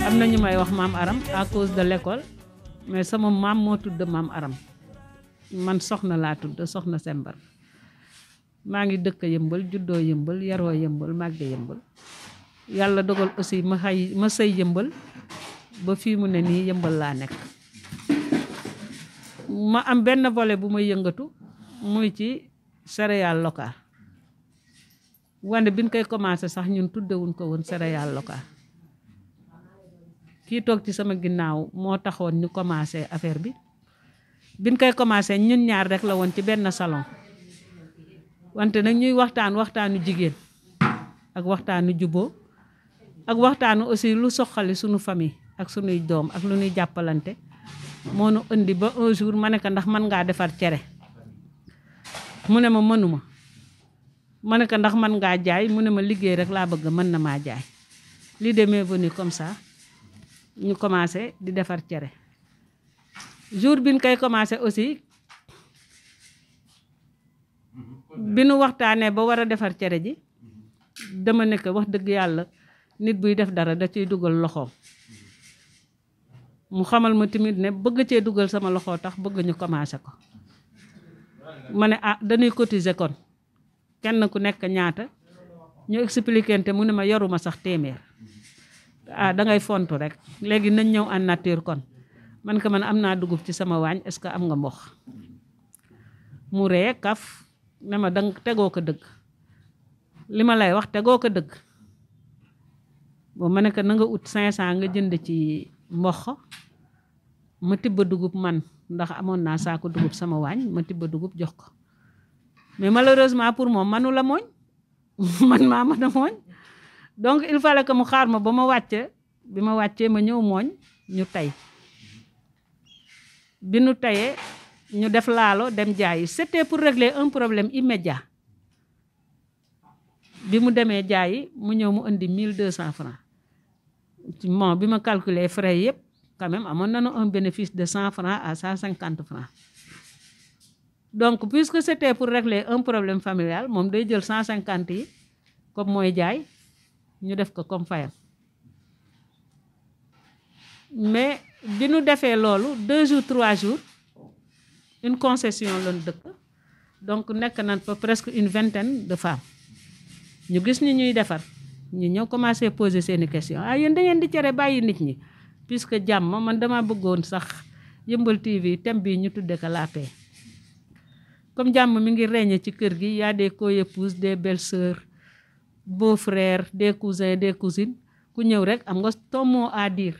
am na ñu may wax maam Aram à cause de l'école mais sama maam moo tudd maam Aram man soxna laa tudd soxna Sembar maa ngi dëkk Yëmbal juddoo Yëmbal yaroo Yëmbal màgge Yëmbal yàlla dogal aussi ma sëy Yëmbal ba fii mu ne nii Yëmbal laa nekk ma am benn volet bu may yëngatu muy ci céréale locale wante biñ koy commencé sax ñun tuddewuñ ko woon céréale locale kii toog ci sama ginnaaw moo taxoon ñu commencé affaire bi biñ koy commencé ñun ñaar rek la woon ci benn salon wante nag ñuy waxtaanu jigéen ak waxtaanu juboo ak waxtaanu aussi lu soxali sunu famille ak sunuy doom ak lu ñuy jàppalante moo nu indi ba un jour ma ne ko ndax mën ngaa defar cere mu ne ma mënuma ma ne ko ndax mën ngaa jaay mu ne ma liggéey rek laa bëgg mën na maa jaay l'idée m'est venue comme ça ñu commencé di defar cere jour bi ñu koy commencé aussi bi nu waxtaanee ba war a defar cere ji dama ne ko wax dëgg yàlla nit buy def dara da ciy dugal loxoom mu xamal ma tamit ne bëgg cee dugal sama loxo tax bëgg ñu commencé ko ma ne dañuy cotiser kon kenn ku nekk ñaata ñu expliqué te mu ne ma yoruma sax téeméer da ngay fontu rek léegi nañ ñëw en nature kon man ko man am naa dugub ci sama waañ est-ce que am nga mboq mu ree kaf ne ma danga tegoo ko dëgg li ma lay wax tegoo ko dëgg boo ma ne ko na nga ut 500 nga jënd ci mboq ma tibba dugub man ndax amoon naa saako dugub sama waañ ma tibba dugub jox ko mais malheureusement pour moom manu la mooñ man maa mën a mooñ donc il fallait que mu xaar ma ba ma wàcce bi ma wàccee ma ñëw mooñ ñu tey bi nu teyee ñu def laalo dem jaayi c'était pour régler un problème immédiat bi mu demee jaayi mu ñëw mu indi 1200 francs bon bi ma calculer frais yëpp quand même amoon nañu un bénéfice de 100 francs à 150 francs donc puisque c'était pour régler un problème familial moom day jël 150 yi comme mooy jaay ñu def ko comme fayam mais bi nu defee loolu 2 jours 3 jours une concession lañu dëkk donc nekk nañ fa presque une vingtaine de femmes ñu gis ñi ñuy defar ñu ñëw commencé poser seeni question yéen da ngeen di cere bàyyi nit ñi puisque jàmm man dama bëggoon sax Yeumbeul TV thème bi ñu tudde ko la paix comme jàmm mi ngi régner ci kër gi y a des co-épouses des belles-sœurs beaux-frères des cousins des cousines ku ñëw rek am nga ton mot à dire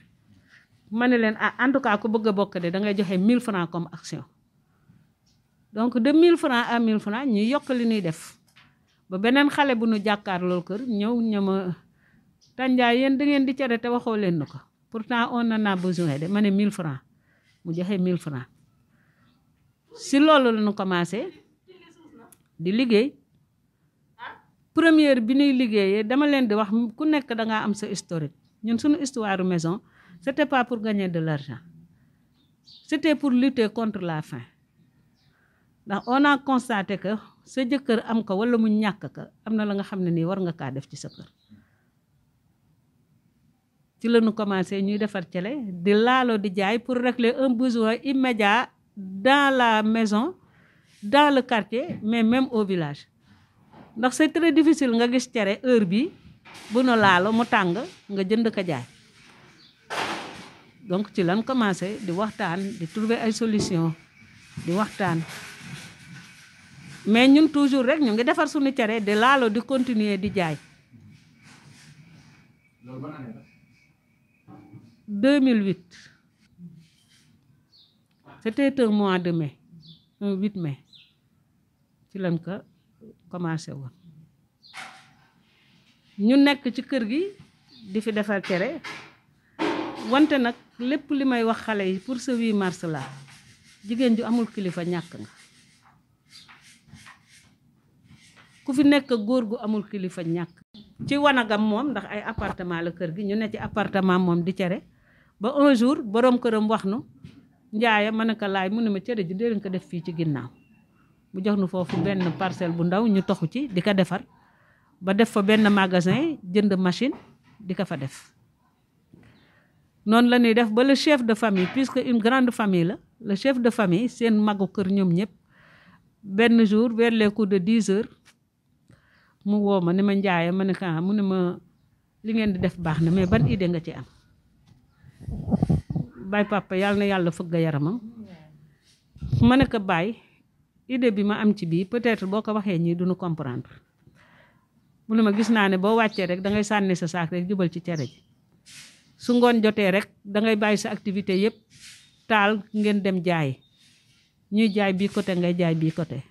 ma ne leen en tout cas ku bëgg a bokk de da ngay joxe 1000 francs comme action donc de 1000 francs à 1000 francs ñu yokk li ñuy def ba beneen xale bu nu jàkkaarloo kër ñëw ñama tànjaay yéen da ngeen di cere te waxoo leen na ko pourtant on en a besoin de ma ne 1000 francs mu joxe 1000 francs si loolu la ñu commencé di liggéey première bi ñuy liggéeyee dama leen di wax ku nekk da ngaa am sa historique ñun suñu histoire maison c'était pas pour gagner de l'argent c'était pour lutter contre la faim ndax on a constaté que sa jëkkër am ko wala mu ñàkk ka am na la nga xam ne nii war nga kaa def ci sa kër ci la ñu commencé ñuy defar cere di laalo di jaay pour régler un besoin immédiat dans la maison dans le quartier mais même au village ndax c'est très difficile nga gis cere heure bi bu nu laalo mu tàng nga jënd ko jaay donc ci lañ commencé di waxtaan di trouver ay solution di waxtaan mais ñun toujours rek ñu ngi defar suñu cere di laalo di continuer di jaay 2008 c'était un mois de mai un 8 mai ci lañ ko commencé woon ñu nekk ci kër gi di fi defar cere wante nag lépp li may wax xale yi pour ce 8 mars la jigéen ju amul kilifa ñàkk nga ku fi nekk góor gu amul kilifa ñàkk ci wanagam moom ndax ay appartement la kër gi ñu ne ci appartement moom di cere ba un jour borom këram wax nu njaaya ma ne ko laay mu ne ma cere ji dee leen ko def fii ci ginnaaw mu jox nu foofu benn parcelle bu ndaw ñu toxu ci di ko defar ba def fa benn magasin jënd machine di ko fa def noonu la ñuy def ba le chef de famille puisque une grande famille la le chef de famille seen magu kër ñoom ñëpp benn jour vers les coups de 10 heures mu woo ma ne ma Ndiaye ma ne ko mu ne ma li ngeen di def baax na mais ban idée nga ci am Baye papa yàlla na yàlla fëgg yaramam ma ne ko Baye idée bi ma am ci bii peut-être boo ko waxee ñii duñu comprendre mu ne ma gis naa ne boo wàccee rek da ngay sànni sa saak rek jubal ci cere ji su ngoon jotee rek da ngay bàyyi sa activité yëpp taal ngeen dem jaay ñuy jaay bii côté ngay jaay bii côté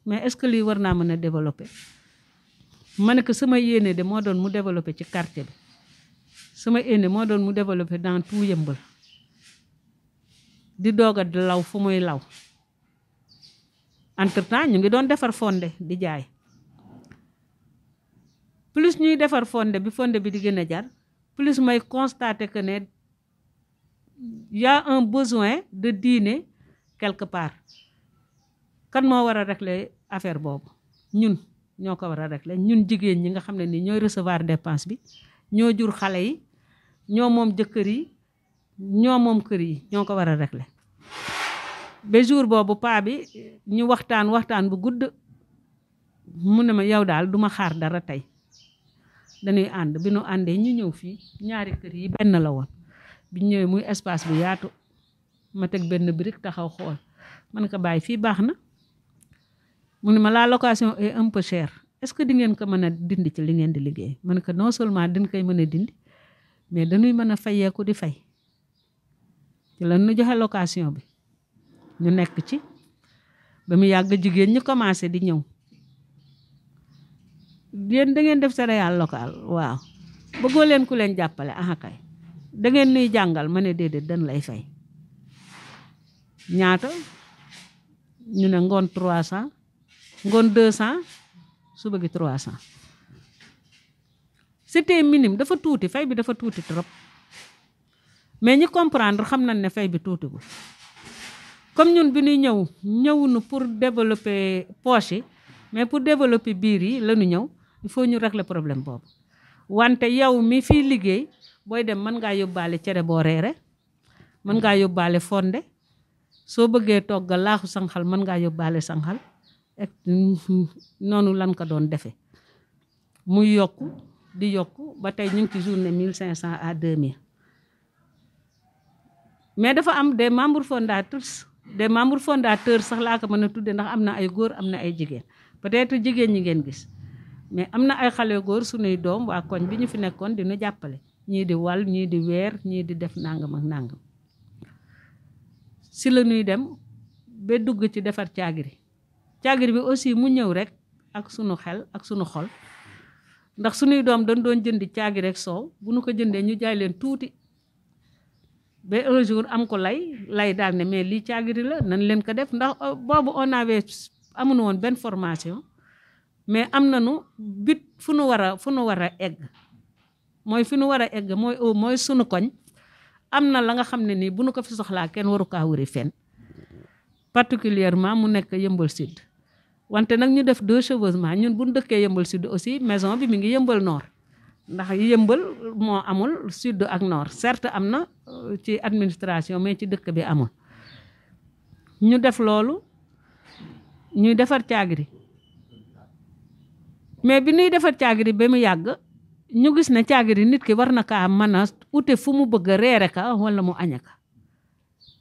mais est-ce que lii war naa mën a développer ma ne ko sama yéene de moo doon mu développer ci quartier bi sama yéene moo doon mu développer dans tout Yeumbeul di doog a law fu muy law entre temps ñu ngi doon defar fonde di jaay plus ñuy defar fonde bi di gën a jar plus may constater que ne y a un besoin de dîner quelque part kan moo war a régler affaire boobu ñun ñoo ko war a régler ñun jigéen ñi nga xam ne ni ñooy recevoir dépense bi ñoo jur xale yi ñoo moom jëkkër yi ñoo moom kër yi ñoo ko war a régler ba jour boobu paa bi ñu waxtaan bu gudd mu ne ma yow daal duma xaar dara tey dañuy ànd bi nu àndee ñu ñëw fii ñaari kër yi benn la woon bi ñëwee muy espace bu yaatu ma teg benn brique taxaw xool man ko bàyyi fii baax na mu ne ma la location est un peu chère est-ce que di ngeen ko mën a dindi ci li ngeen di liggéey man ko non seulement dañ koy mën a dindi mais dañuy mën a fayeeku di fay ci la ñu joxe location bi ñu nekk ci ba mu yàgg jigéen ñi commencé di ñëw yéen da ngeen def céréale locale waaw bëggoo leen ku leen jàppale kay da ngeen nuy jàngal ma ne déedéet dañ lay fay ñaata ñu ne ngoon 300 ngoon 200 suba gi 300 c'était minime dafa tuuti fay bi dafa tuuti trop mais ñi comprendre xam nañ ne fay bi tuuti bu comme ñun bi ñuy ñëwuñu pour développer poche yi mais pour développer biir yi la ñu ñëw il faut ñu régler problème boobu wante yow mi fii liggéey booy dem mën ngaa yóbbaale cere boo reere mën ngaa yóbbaale fonde soo bëggee toggal laaxu sanxal mën ngaa yóbbaale sanxal ak noonu lan ko doon defee muy yokku di yokku ba tey ñu ngi ci journée 1500 à 2000 mais dafa am des membres fondateurs sax laa ko mën a tudde ndax am na ay góor am na ay jigéen peut-être jigéen ñi ngeen gis mais am na ay xale góor suñuy doom waa koñ bi ñu fi nekkoon dina jàppale ñii di wal ñii di weer ñii di def nangam ak nangam si la ñuy dem ba dugg ci defar caagiri bi aussi mu ñëw rek ak sunu xel ak sunu xol ndax suñuy doom dañ doon jëndi caagiri rek soow bu nu ko jëndee ñu jaay leen tuuti ba un jour am ko lay daal ne mais lii caagiri la nan leen ko def ndax boobu on avait amuñu woon benn formation mais am nañu but fu nu war a egg mooy fi nu war a egg mooy sunu koñ am na la nga xam ne nii bu nu ko fi soxlaa kenn waru kaa wëri fenn particulièrement mu nekk Yeumbeul Sud wante nag ñu def deux chevauchements ñun bu ñu dëkkee Yeumbeul Sud aussi maison bi mi ngi Yeumbeul Nord ndax Yeumbeul moo amul sud ak nord certes am na ci administration mais ci dëkk bi amul ñu def loolu ñuy defar caagiri mais bi ñuy defar caagiri ba mu yàgg ñu gis ne caagiri nit ki war na kaa mën a ute fu mu bëgg a reere ka wala mu aña ka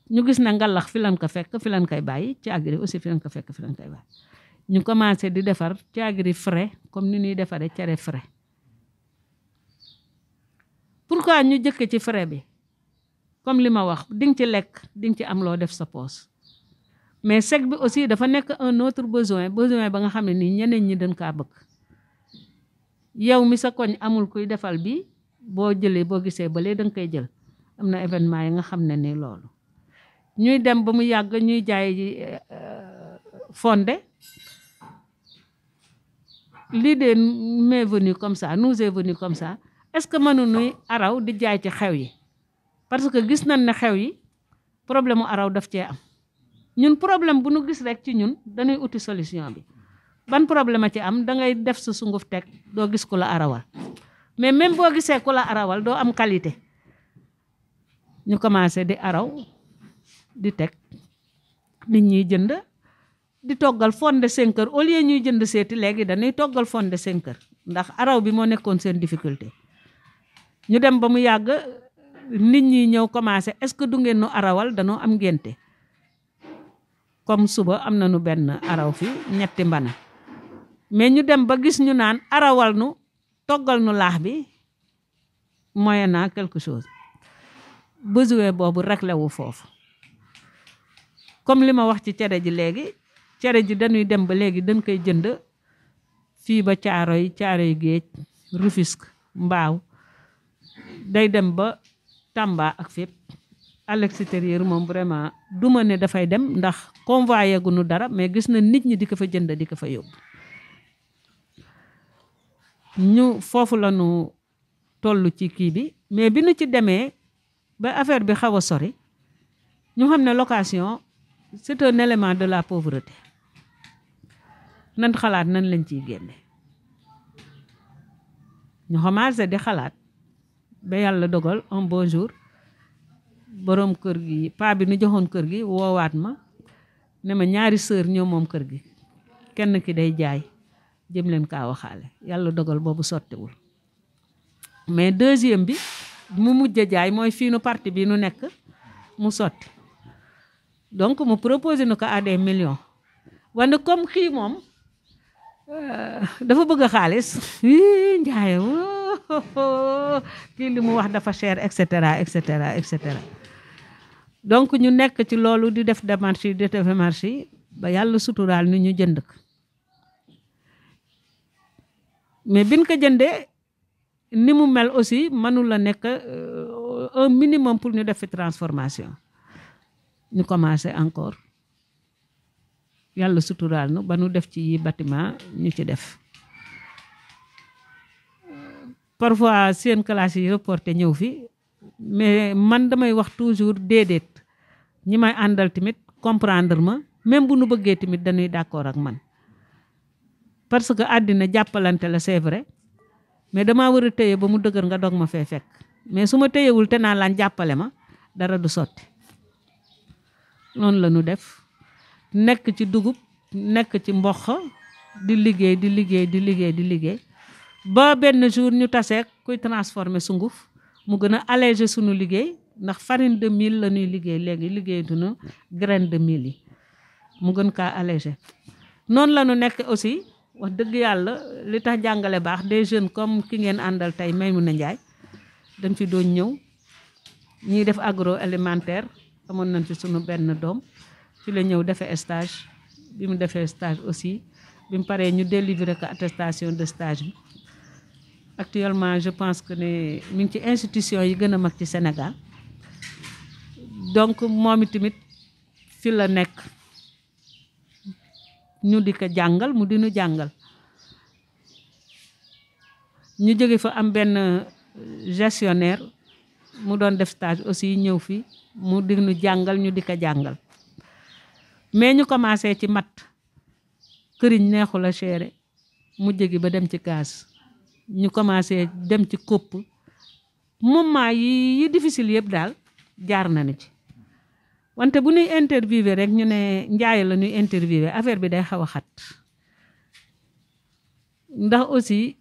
ñu gis ne ngalax fi lan ko fekk fi lan koy bàyyi caagiri aussi fi lan ko fekk fi lan koy bàyyi ñu commencé di defar caagiri frais comme ni ñuy defaree cere frais pourquoi ñu jëkk ci frais bi comme li ma wax di nga ci lekk di nga ci am loo def sa poos mais sec bi aussi dafa nekk un autre besoin ba nga xam ne nii ñeneen ñi dañ kaa bëgg yow mi sa koñ amul kuy defal bi boo gisee ba lee da nga koy jël am na événement yi nga xam ne ni loolu ñuy dem ba mu yàgg ñuy jaay fonde l'idée m'est venue comme ça nous est venue comme ça est-ce que mënuñuy araw di jaay ci xew yi parce que gis nañ ne xew yi problème mu araw daf cee am ñun problème bu nu gis rek ci ñun dañuy uti solution bi ban problème a ci am da ngay def sa sunguf teg doo gis ku la arawal mais même boo gisee ku la arawal doo am qualité ñu commencé di araw di teg nit ñi jënd di toggal fonde 5 heures au lieu ñuy jënd seeti léegi dañuy toggal fonde 5 heures ndax araw bi moo nekkoon seen difficulté ñu dem ba mu yàgg nit ñi ñëw commencé est-ce que du ngeen nu arawal danoo am ngénte comme suba am nañu benn araw fi ñetti mbana mais ñu dem ba gis ñu naan arawal nu toggal nu laax bi moyennant quelque chose besoin boobu réglé wu foofu comme li ma wax ci cere ji léegi cere ji dañuy dem ba léegi dañ koy jënd fii ba Caaroy Géej Rufisque Mbaaw day dem ba Tamba ak fépp à l'extérieur moom vraiment du ma ne dafay dem ndax convoyé gu nu dara mais gis na nit ñi di ko fa jënd di ko fa yóbbu ñu foofu la ñu toll ci kii bi mais bi nu ci demee ba affaire bi xaw a sori ñu xam ne location c'est un élément de la pauvreté nan xalaat nan lañ ciy génne ñu commencé di xalaat ba yàlla dogal un bon jour boroom kër gi paa bi nu joxoon kër gi woowaat ma ne ma ñaari sœur ñoo moom kër gi kenn ki day jaay jëm leen kaa waxaale yàlla dogal boobu sottiwul mais deuxième bi mu mujj jaay mooy fii nu parti bi nu nekk mu sotti donc mu proposé nu ko à des millions wante comme kii moom dafa bëgg a xaalis njaaye kii li mu wax dafa cher et cetera et cetera et cetera donc ñu nekk ci loolu di def démarche yi ba yàlla suturaal ni ñu jënd ko mais biñ ko jëndee ni mu mel aussi mënul la nekk un minimum pour ñu def fi transformation ñu commencé encore yàlla suturaal nu ba nu def ci yi bâtiment ñu ci def parfois seen classe yi reporté ñëw fi mais man damay wax toujours déedéet ñi may àndal tamit comprendre ma même bu nu bëggee tamit dañuy d'accord ak man parce que àddina jàppalante la c'est vrai mais damaa war a téye ba mu dëgër nga dog ma fee fekk mais su ma téyewul te naa laan jàppale ma dara du sotti noonu la ñu def nekk ci dugub nekk ci mboq di liggéey ba benn jour ñu taseek kuy transformer sunguf mu gën a alléger sunu liggéey ndax farine de mil la ñuy liggéey léegi liggéeyatuñu graine de mil yi mu gën kaa alléger noonu la ñu nekk aussi wax dëgg yàlla li tax jàngale baax des jeunes comme ki ngeen àndal tey Maymouna Ndiaye dañ fi doon ñëw ñiy def agroalimentaire amoon nañ fi sunu benn doom fi la ñëw defee stage bi mu defee stage aussi bi mu paree ñu délivrer ko attestation de stage bi actuellement je pense que ne mi ngi ci institution yi gën a mag ci Sénégal donc moom itamit fi la nekk ñu di ko jàngal mu di nu jàngal ñu jóge fa am benn gestionnaire mu doon def stage aussi ñëw fi mu di nu jàngal ñu di ko jàngal mais ñu commencé ci mat këriñ neexu la chéré mu jóge ba dem ci gaz ñu commencé dem ci kopp moment yi difficile yëpp daal jaar na ni ci wante bu ñuy interviewé rek ñu ne Ndiaye la ñuy interviewé affaire bi day xaw a xat ndax aussi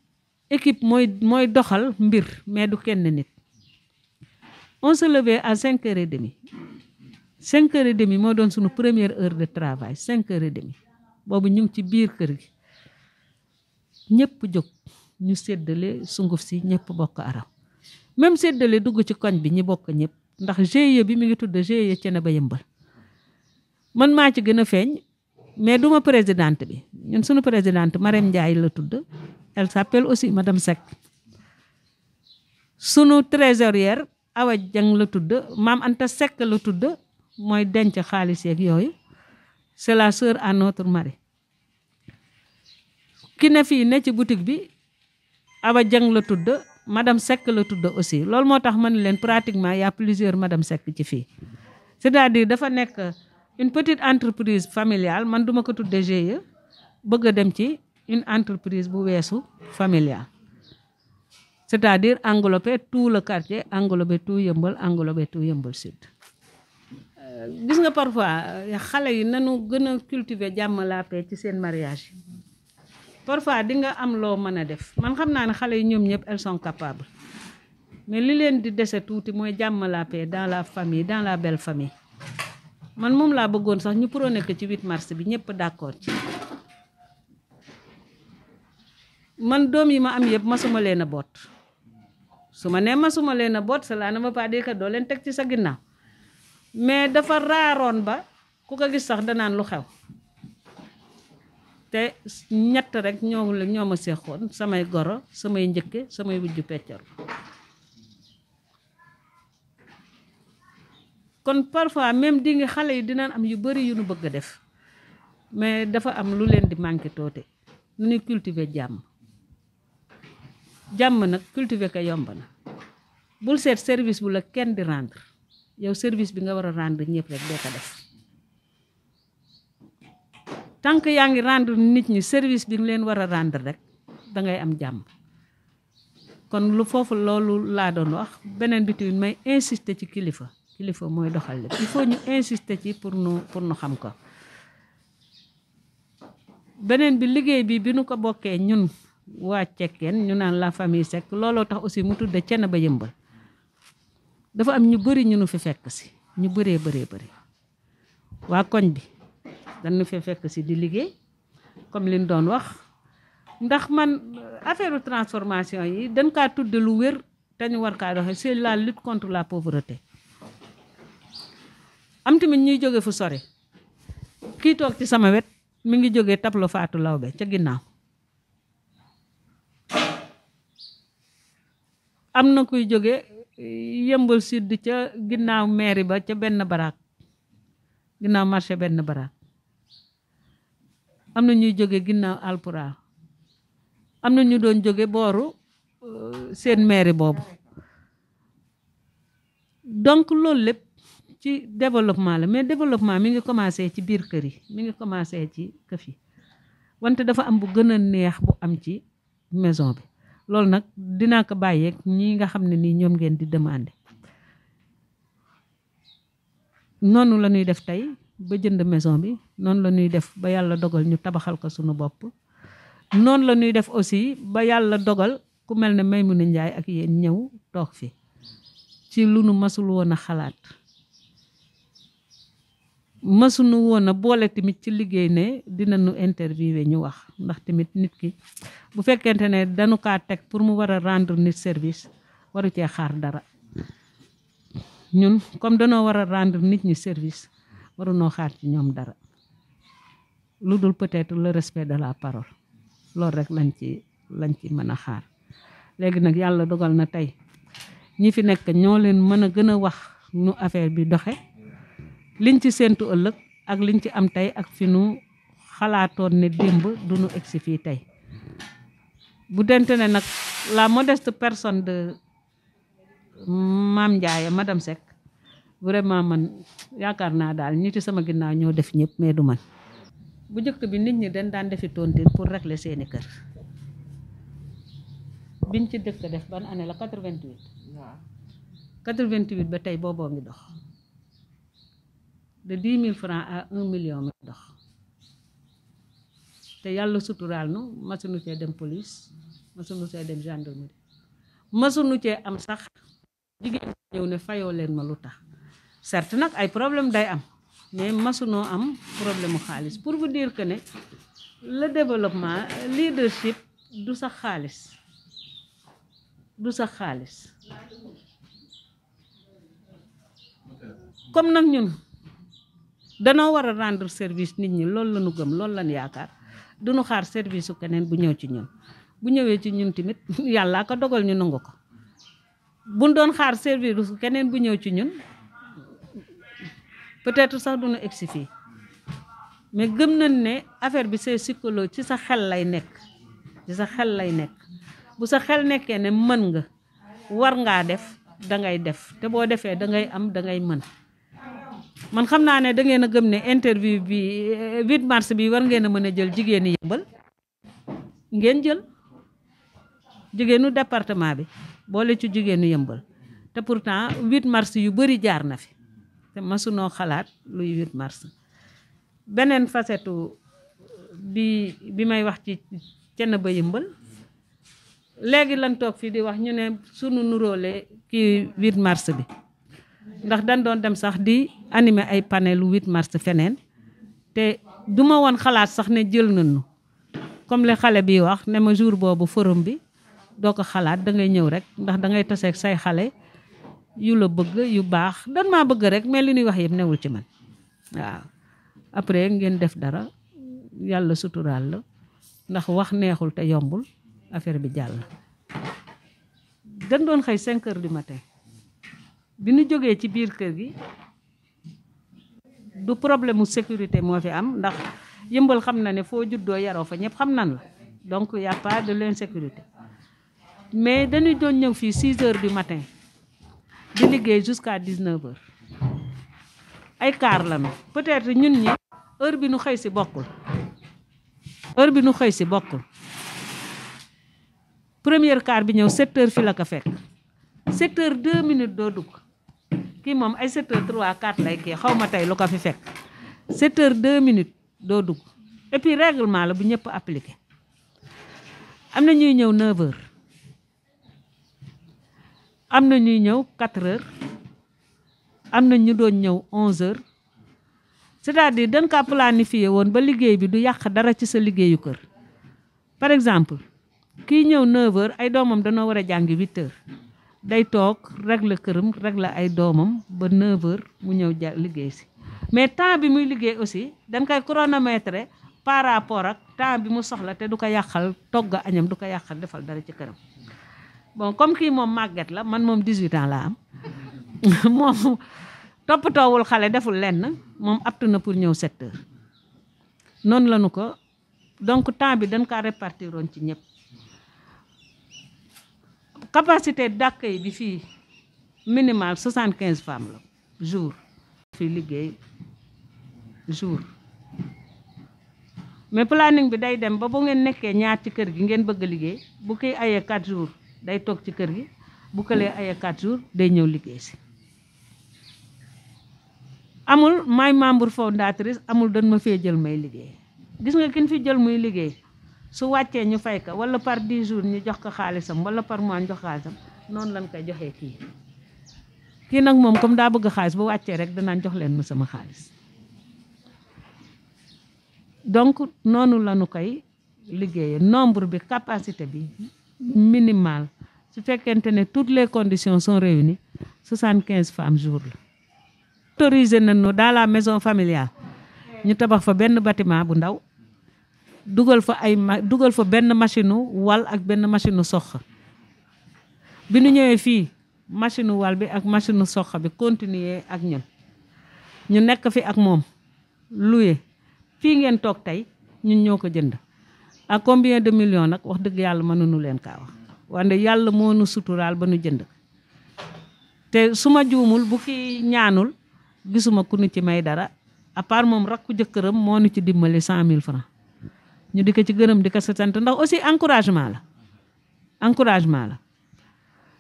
équipe mooy doxal mbir mais du kenn nit on se levait à 5h30 5h30 moo doon sunu première heure de travail 5h30 boobu ñu ngi ci biir kër gi ñëpp jóg ñu séddale sunguf si ñëpp bokk araw même séddale dugg ci koñ bi ñi bokk ñëpp ndax GIE bi mi ngi tudd GIE Thiénaba Yeumbeul man maa ci gën a feeñ mais duma présidente bi ñun suñu présidente Marème Ndiaye la tudd elle s'appelle aussi madame Seck sunu trésorière Awa Dieng la tudd Maam Anta Seck la tudd mooy denc xaalis yeeg yooyu c'est la sœur à notre mari ki ne fii ne ci boutique bi Awa Dieng la tudd madame Seck la tudd aussi loolu moo tax ma ne leen pratiquement y a plusieurs madame Seck ci fii c'est-à-dire dafa nekk une petite entreprise familiale man duma ko tudde GIE bëgg a dem ci une entreprise bu weesu familiale c'est-à-dire englober tout le quartier, englober tout Yeumbeul, englober tout Yeumbeul Sud. Gis nga parfois xale yi nanu gën a cultiver jàmm la paix ci seen mariage parfois di nga am loo mën a def man xam naa ne xale yi ñoom ñëpp elles sont capables mais li leen di dese tuuti mooy jàmm la paix dans la famille, dans la belle famille. Man moom laa bëggoon sax ñu prôné ko ci 8 mars bi ñëpp d'accord ci. Man doom yi ma am yëpp masuma leen a boot su ma nee masuma leen a boot cela ne veut pas dire que doo leen teg ci sa ginnaaw mais dafa raaroon ba ku ko gis sax danaan lu xew te ñett rek ñoo ma seexoon samay goro samay njëkke samay wujju peccar kon parfois même di nga xale yi dinañ am yu bari yu nu bëgg a def mais dafa am lu leen di manqué toote nu ñuy cultiver jàmm nag cultiver ko yomb na bul seet service bu la kenn di rendre yow service bi nga war a rendre ñëpp rek doo ko def tant que yaa ngi rendre nit ñi service bi nga leen war a rendre rek da ngay am jàmm kon lu foofu loolu laa doon wax beneen bi tamit may insister ci kilifa mooy doxal lépp il faut ñu insister ci pour nu xam ko beneen bi liggéey bi nu ko bokkee ñun waa Cekkeen ñu naan la famille Seck looloo tax aussi mu tudde Thiénaba Yeumbeul dafa am ñu bëri ñu nu fi fekk si ñu bëree waa koñ bi dañu fi fekk si di liggéey comme li ñu doon wax ndax man affaire transformation yi dañ kaa tudde lu wér te ñu war kaa doxe c'est la lutte contre la pauvreté am tamit ñuy jóge fu sore kii toog ci sama wet mi ngi jógee tableau Fatou Lawbe ca ginnaaw am na kuy jóge Yeumbeul Sud ca ginnaaw mairie ba ca benn baraak ginnaaw marché benn baraak am na ñuy jóge ginnaaw Alpura am na ñu doon jóge booru seen mairie boobu donc loolu lépp ci développement la mais développement mi ngi commencé ci biir kër yi mi ngi commencé ci këf yi wante dafa am bu gën a neex bu am ci maison bi loolu nag dinaa ko bàyyeeg ñi nga xam ne nii ñoom ngeen di demander noonu la ñuy def tey ba jënd maison bi noonu la ñuy def ba yàlla dogal ñu tabaxal ko sunu bopp noonu la ñuy def aussi ba yàlla dogal ku mel ne Maymuna Njaay ak yéen ñëw toog fi ci lu nu masul woon a xalaat mësuñu woon a boole tamit ci liggéey ne dinañu interviewé ñu wax ndax tamit nit ki bu fekkente ne dañu kaa teg pour mu war a rendre nit service waru cee xaar dara ñun comme danoo war a rendre nit ñi service warunoo xaar ci ñoom dara lu dul peut-être le respect de la parole loolu rek lañ ci mën a xaar léegi nag yàlla dogal na tey ñi fi nekk ñoo leen mën a gën a wax nu affaire bi doxe liñ ci séentu ëllëg ak liñ ci am tey ak fi nu xalaatoon ne démb du nu egsi fii tey bu dente ne nag la modeste personne de Mame Ndiaye madame Seck vraiment man yaakaar naa daal ñi ci sama ginnaaw ñoo def ñëpp mais du man bu njëkk bi nit ñi dañ daan defi tontine pour régler seeni kër biñ ci dëkk def ban année la 88 88 ba tey booboo ngi dox de 10 000 francs à 1 million mi dox te yàlla suturaal nu masuñu cee dem police masuñu cee dem gendarmerie masuñu cee am sax jigéen ñëw ne fayoo leen ma lu tax certes nag ay problème day am mais masunoo am problème mu xaalis pour vous dire que ne le développement leadership du sax xaalis comme nag ñun danoo war a rendre service nit ñi loolu la ñu gëm loolu lañu yaakaar duñu xaar service su keneen bu ñëw ci ñun bu ñëwee ci ñun tamit yàllaa ko dogal ñu nangu ko buñ doon xaar service su keneen bu ñëw ci ñun peut-être sax duñu egsi fii mais gëm nañ ne affaire bi c'est psychologie ci sa xel lay nekk bu sa xel nekkee ne mën nga war ngaa def dangay def te boo defee dangay am dangay mën man xam naa ne da ngeen a gëm ne interview bi 8 mars bi war ngeen a mën a jël jigéeni Yeumbeul ngeen jël jigéenu département bi boole ci jigéenu Yëmbal te pourtant 8 mars yu bari jaar na fi te masunoo xalaat luy 8 mars. beneen facette bi may wax ci Thiénaba Yëmbal léegi lan toog fii di wax ñu ne sunu nuróole kii 8 mars bi ndax dañ doon dem sax di animer ay panel 8 mars feneen te duma woon xalaat sax ne jël nañu comme le xale bi wax ne ma jour boobu forum bi doo ko xalaat da ngay ñëw rek ndax da ngay taseeg say xale yu la bëgg yu baax dan maa bëgg rek mais li ñuy wax yëpp newul ci man waaw après ngeen def dara yàlla suturaal la ndax wax neexul te yombul affaire bi jàll. dañ doon xëy 5 heures du matin bi ñu jógee ci biir kër gi du problème mu sécurité moo fi am ndax Yëmbal xam na ne foo juddoo yaroo fa ñëpp xam nan la donc y a pas de l'insécurité mais dañuy doon ñëw fii 6 heures du matin di liggéey jusqu'à 19 heures ay car lañu peut-être ñun ñi heure bi nu xëy si bokkul première car bi ñëw 7 heures fi la ko fekk 7 heures 2 minutes doo dugg kii moom ay 7 heures 3 4 lay kii xaw ma tey lu ko fi fekk 7 heures 2 minutes doo dugg et puis règlement la bu ñëpp appliqué am na ñuy ñëw 9 heures am na ñuy ñëw 4 heures am na ñu doon ñëw 11 heures c'est-à-dire dañ kaa planifié woon ba liggéey bi du yàq dara ci sa liggéeyu kër par exemple kii ñëw 9 heures ay doomam danoo war a jàngi 8 heures day toog régler këram régler ay doomam ba 9 heures mu ñëw liggéey si mais temps bi muy liggéey aussi dañ koy chronomètre par rapport ak temps bi mu soxla te du ko yàqal togg añam du ko yàqal defal dara ci këram bon comme kii moom màgget la man moom 18 ans laa am moom toppatoowul xale deful lenn moom aptu na pour ñëw 7 heures noonu lañu ko donc temps bi dañ kaa répartiroon ci ñëpp capacité d'accueil bi fii minimal 75 femmes la jour fii liggéey jour mais planning bi day dem ba bu ngeen nekkee ñaar ci kër gi ngeen bëgg a liggéey bu koy ayee 4 jours day toog ci kër gi bu këlee ayee 4 jours day ñëw liggéey si amul may membre fondatrice amul dañ ma fee jël may liggéey gis nga kin fi jël muy liggéey su wàccee ñu fay ko wala par 10 jours ñu jox ko xaalisam wala par mois ñu jox xaalisam noonu lañ koy joxee kii nag moom comme daa bëgg xaalis bu wàccee rek danaan jox leen ma sama xaalis donc noonu lañu koy liggéeyee nombre bi capacité bi minimal su fekkente ne toutes les conditions sont réunies 75 femmes jour la. autorisé nañu dans la maison familiale ñu tabax fa benn bâtiment bu ndaw dugal fa benn machine wal ak benn machine sox bi ñu ñëwee fii machine wal bi ak machine sox bi continuer ak ñun ñu nekk fi ak moom loué fii ngeen toog tey ñun ñoo ko jënd à combien de millions nag wax dëgg yàlla mënuñu leen kaa wax wante yàlla moo nu suturaal ba nu jënd te su ma juumul bu ki ñaanul gisuma ku nu ci may dara à part moom rakku jëkkëram moo nu ci dimbali 100 000 francs ñu di ko ci gërëm di ko sant ndax aussi encouragement la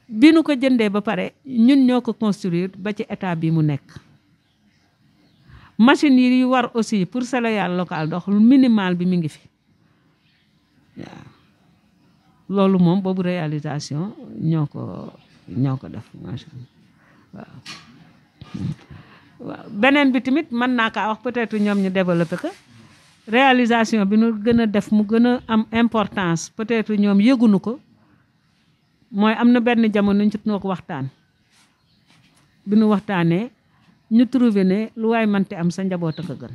bi nu ko jëndee ba pare ñun ñoo ko construire ba ci état bi mu nekk machine yi war aussi pour céréale locale dox minimal bi mi ngi fi waaw loolu moom boobu réalisation ñoo ko def macha Allah waaw beneen bi tamit mën naa kaa wax peut-être ñoom ñu développé ko réalisation bi nu gën a def mu gën a am importance peut-être ñoom yëgunu ko mooy am na benn jamono ñu noo ko waxtaan bi nu waxtaanee ñu trouvé ne lu waay mënti am sa njaboot ak a gën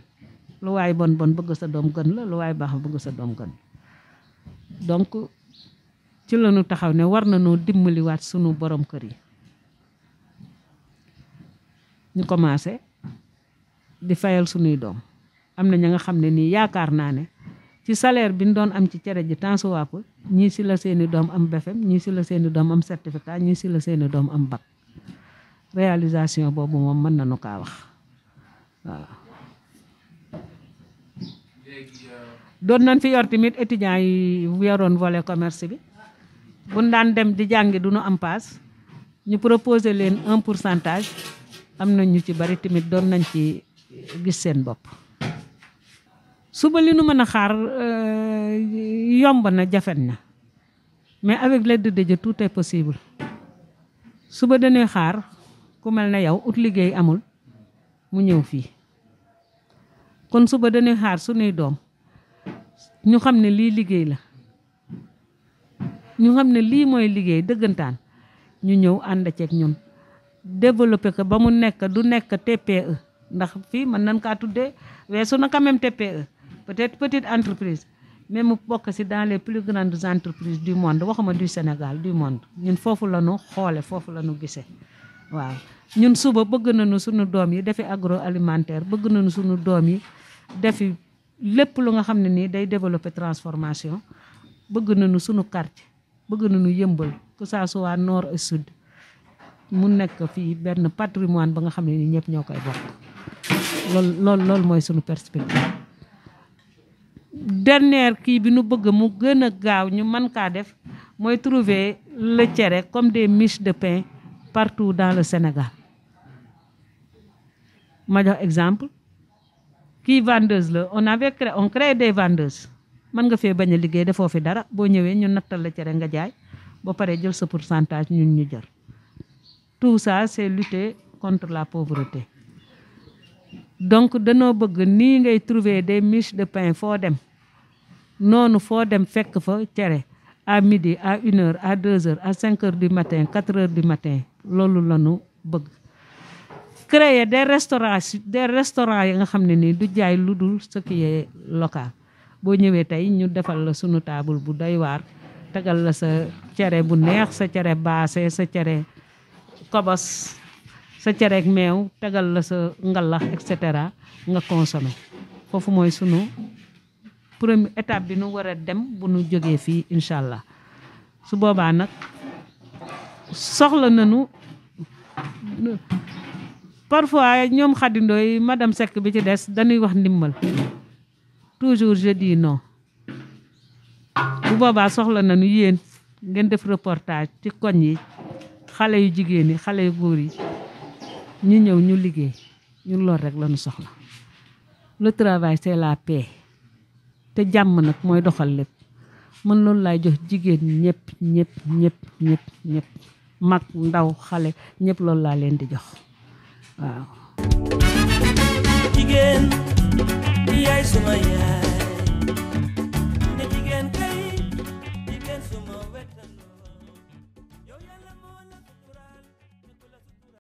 lu waay bon bëgg sa doom gën la lu waay baax bëgg sa doom gën donc ci la ñu taxaw ne war na noo dimbaliwaat sunu borom kër yi ñu commencé di fayal sunuy doom am na ña nga xam ne nii yaakaar naa ne ci salaire bi ñu doon am ci cere ji temps waap ñii si la seeni doom am BFEM ñii si la seeni doom am certificat ñii si la seeni doom am bac réalisation boobu moom mën nañu kaa wax waaw. doon nañ fi yor tamit étudiants yi yoroon volet commerce bi buñ daan dem di jàngi du ñu am paas ñu proposer leen 1% am na ñu ci bari tamit doon nañ ci gis seen bopp. suba li nu mën a xaar yomb na jafen na mais avec l'aide de Dieu tout est possible. suba dañuy xaar ku mel ne yow ut liggéey amul mu ñëw fii kon suba dañuy xaar suñuy doom ñu xam ne lii liggéey la ñu xam ne lii mooy liggéey dëggantaan ñu ñëw ànd ceeg ñun développer ko ba mu nekk du nekk TPE ndax fii mën nañ kaa tuddee weesu na quand même TPE peut-être petite entreprise mais mu bokk ci dans les plus grandes entreprises du monde waxuma du Sénégal du monde ñun foofu la ñu xoole foofu la ñu gisee waaw ñun suba bëgg nañu suñu doom yi defi agroalimentaire bëgg nañu suñu doom yi defi lépp lu nga xam ne nii day développer transformation bëgg nañu suñu quartier bëgg nañu yëmbal que ça soit nord et sud mu nekk fii benn patrimoine ba nga xam ne nii ñëpp ñoo koy bokk loolu mooy suñu perspective. dernière kii bi nu bëgg mu gën a gaaw ñu mën kaa def mooy trouver le cere comme des miches de pain partout dans le Sénégal. ma jox exemple kii vendeuse la on crée des vendeuses mën nga fee bañ a liggéey defoo fi dara boo ñëwee ñu nattal la cere nga jaay ba pare jël sa pourcentage ñun ñu jël. tout ça c'est lutter contre la pauvreté. donc danoo bëgg nii ngay trouver des miches de pain foo dem noonu foo dem fekk fa cere à midi à 1h à 2h à 5h du matin 4h du matin loolu la ñu bëgg. créer des restaurants yi nga xam ne nii du jaay lu dul ce qui est local boo ñëwee tey ñu defal la sunu table bu doy waar tegal la sa cere bu neex sa cere baase sa cere kobos sa cereeg meew tegal la sa ngalax et cetera nga consommer foofu mooy sunu première étape bi nu war a dem bu nu jógee fii incha allah su boobaa nag soxla nañu parfois ñoom xadindooy madame Seck bi ci des dañuy wax ndimbal toujours je dis non bu boobaa soxla nañu yéen ngeen def reportage ci koñ yi xale yu jigéen yi xale yu góor yi ñu ñëw ñu liggéey ñun loolu rek lañu soxla. le travail c'est la paix te jàmm nag mooy doxal lépp man loolu laay jox jigéen ñëpp mag ndaw xale ñëpp loolu laa leen di jox waaw. jigéen yaay suma yaay